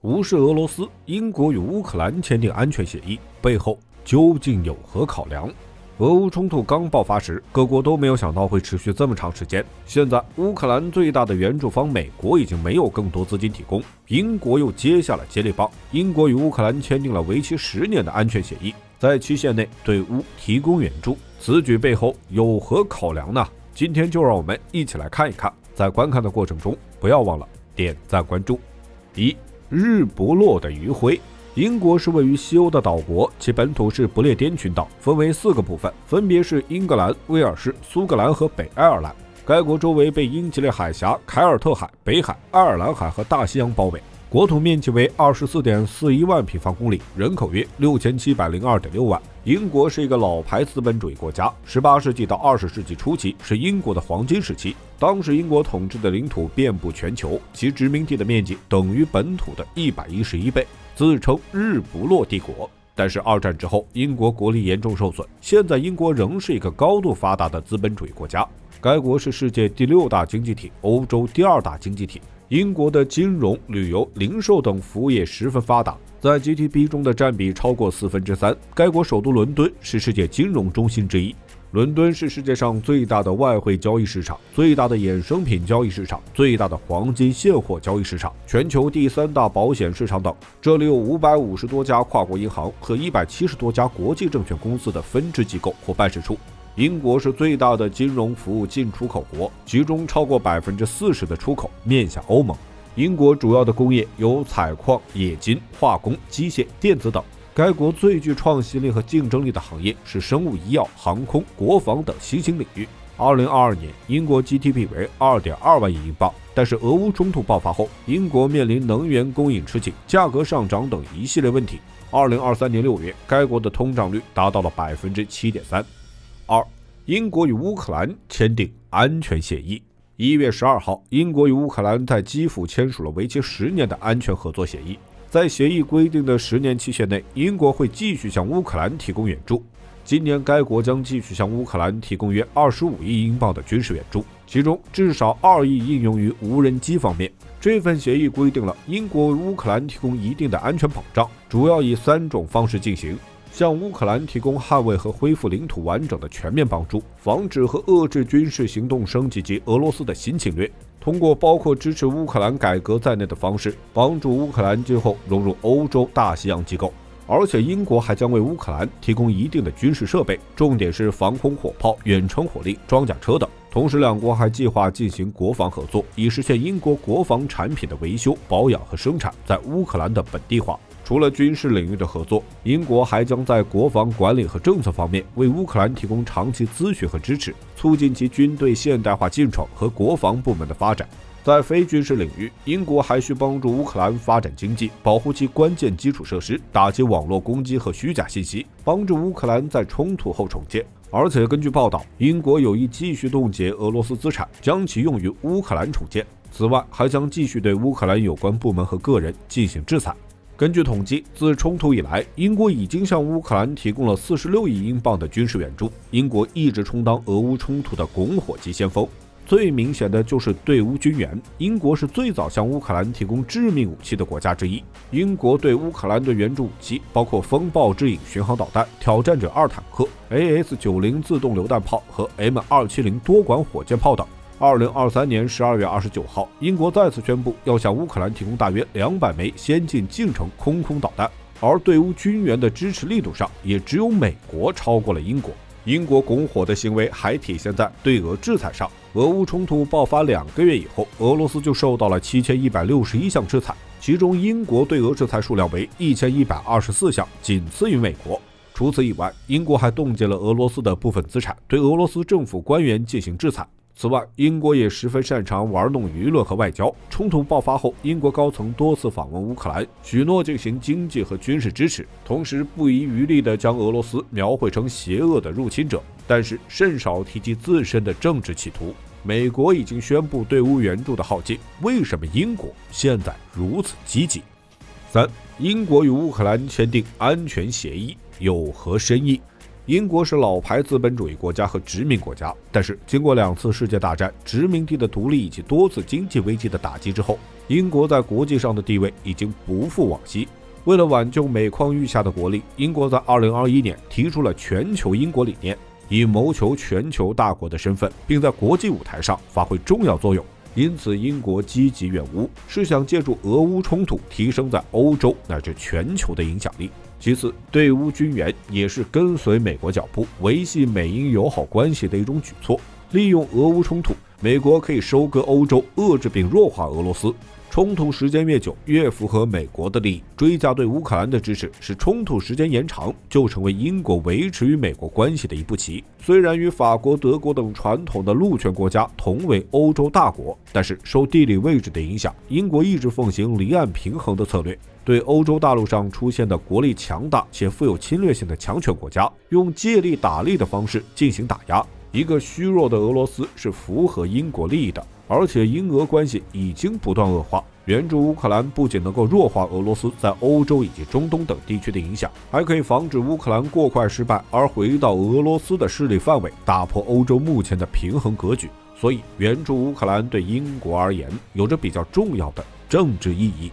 无视俄罗斯，英国与乌克兰签订安全协议，背后究竟有何考量？俄乌冲突刚爆发时，各国都没有想到会持续这么长时间。现在，乌克兰最大的援助方美国已经没有更多资金提供，英国又接下了接力棒。英国与乌克兰签订了为期10年的安全协议，在期限内对乌提供援助。此举背后有何考量呢？今天就让我们一起来看一看。在观看的过程中，不要忘了点赞关注。1. 日不落的余晖。英国是位于西欧的岛国，其本土是不列颠群岛，分为4个部分，分别是英格兰、威尔士、苏格兰和北爱尔兰。该国周围被英吉利海峡、凯尔特海、北海、爱尔兰海和大西洋包围，国土面积为 24.41 万平方公里，人口约 6702.6 万。英国是一个老牌资本主义国家，18世纪到20世纪初期是英国的黄金时期，当时英国统治的领土遍布全球，其殖民地的面积等于本土的111倍，自称日不落帝国。但是二战之后，英国国力严重受损，现在英国仍是一个高度发达的资本主义国家。该国是世界第6大经济体，欧洲第2大经济体。英国的金融、旅游、零售等服务业十分发达，在 GDP 中的占比超过3/4。该国首都伦敦是世界金融中心之一。伦敦是世界上最大的外汇交易市场、最大的衍生品交易市场、最大的黄金现货交易市场、全球第3大保险市场等。这里有550多家跨国银行和170多家国际证券公司的分支机构或办事处。英国是最大的金融服务进出口国，其中超过 40% 的出口面向欧盟。英国主要的工业有采矿、冶金、化工、机械、电子等。该国最具创新力和竞争力的行业是生物医药、航空、国防等新兴领域。2022年，英国 GDP 为 2.2 万亿英镑，但是俄乌冲突爆发后，英国面临能源供应吃紧、价格上涨等一系列问题。2023年6月，该国的通胀率达到了 7.3%。2. 英国与乌克兰签订安全协议。1月12号，英国与乌克兰在基辅签署了为期10年的安全合作协议。在协议规定的10年期限内，英国会继续向乌克兰提供援助。今年该国将继续向乌克兰提供约25亿英镑的军事援助，其中至少2亿应用于无人机方面。这份协议规定了英国为乌克兰提供一定的安全保障，主要以3种方式进行：向乌克兰提供捍卫和恢复领土完整的全面帮助，防止和遏制军事行动升级及俄罗斯的新侵略，通过包括支持乌克兰改革在内的方式，帮助乌克兰今后融入欧洲大西洋机构。而且英国还将为乌克兰提供一定的军事设备，重点是防空火炮、远程火力、装甲车等。同时，两国还计划进行国防合作，以实现英国国防产品的维修、保养和生产在乌克兰的本地化。除了军事领域的合作，英国还将在国防管理和政策方面为乌克兰提供长期咨询和支持，促进其军队现代化进程和国防部门的发展。在非军事领域，英国还需帮助乌克兰发展经济，保护其关键基础设施，打击网络攻击和虚假信息，帮助乌克兰在冲突后重建。而且根据报道，英国有意继续冻结俄罗斯资产，将其用于乌克兰重建。此外，还将继续对乌克兰有关部门和个人进行制裁。根据统计，自冲突以来，英国已经向乌克兰提供了46亿英镑的军事援助。英国一直充当俄乌冲突的拱火机先锋。最明显的就是对乌军援，英国是最早向乌克兰提供致命武器的国家之一。英国对乌克兰的援助武器包括风暴之影巡航导弹、挑战者2坦克、AS-90 自动榴弹炮和 M270 多管火箭炮等。2023年12月29号，英国再次宣布要向乌克兰提供大约200枚先进近程空导弹，而对乌军援的支持力度上，也只有美国超过了英国。英国拱火的行为还体现在对俄制裁上。俄乌冲突爆发2个月以后，俄罗斯就受到了7161项制裁，其中英国对俄制裁数量为1124项，仅次于美国。除此以外，英国还冻结了俄罗斯的部分资产，对俄罗斯政府官员进行制裁。此外，英国也十分擅长玩弄舆论和外交。冲突爆发后，英国高层多次访问乌克兰，许诺进行经济和军事支持，同时不遗余力地将俄罗斯描绘成邪恶的入侵者，但是甚少提及自身的政治企图。美国已经宣布对乌援助的耗尽，为什么英国现在如此积极？3. 英国与乌克兰签订安全协议有何深意？英国是老牌资本主义国家和殖民国家，但是经过2次世界大战、殖民地的独立以及多次经济危机的打击之后，英国在国际上的地位已经不复往昔。为了挽救每况愈下的国力，英国在2021年提出了全球英国理念，以谋求全球大国的身份，并在国际舞台上发挥重要作用。因此，英国积极援乌，是想借助俄乌冲突提升在欧洲乃至全球的影响力。其次，对乌军援也是跟随美国脚步，维系美英友好关系的一种举措。利用俄乌冲突，美国可以收割欧洲，遏制并弱化俄罗斯。冲突时间越久，越符合美国的利益。追加对乌克兰的支持，使冲突时间延长，就成为英国维持与美国关系的一步棋。虽然与法国、德国等传统的陆权国家同为欧洲大国，但是受地理位置的影响，英国一直奉行离岸平衡的策略，对欧洲大陆上出现的国力强大且富有侵略性的强权国家，用借力打力的方式进行打压。一个虚弱的俄罗斯是符合英国利益的，而且英俄关系已经不断恶化。援助乌克兰不仅能够弱化俄罗斯在欧洲以及中东等地区的影响，还可以防止乌克兰过快失败而回到俄罗斯的势力范围，打破欧洲目前的平衡格局。所以，援助乌克兰对英国而言有着比较重要的政治意义。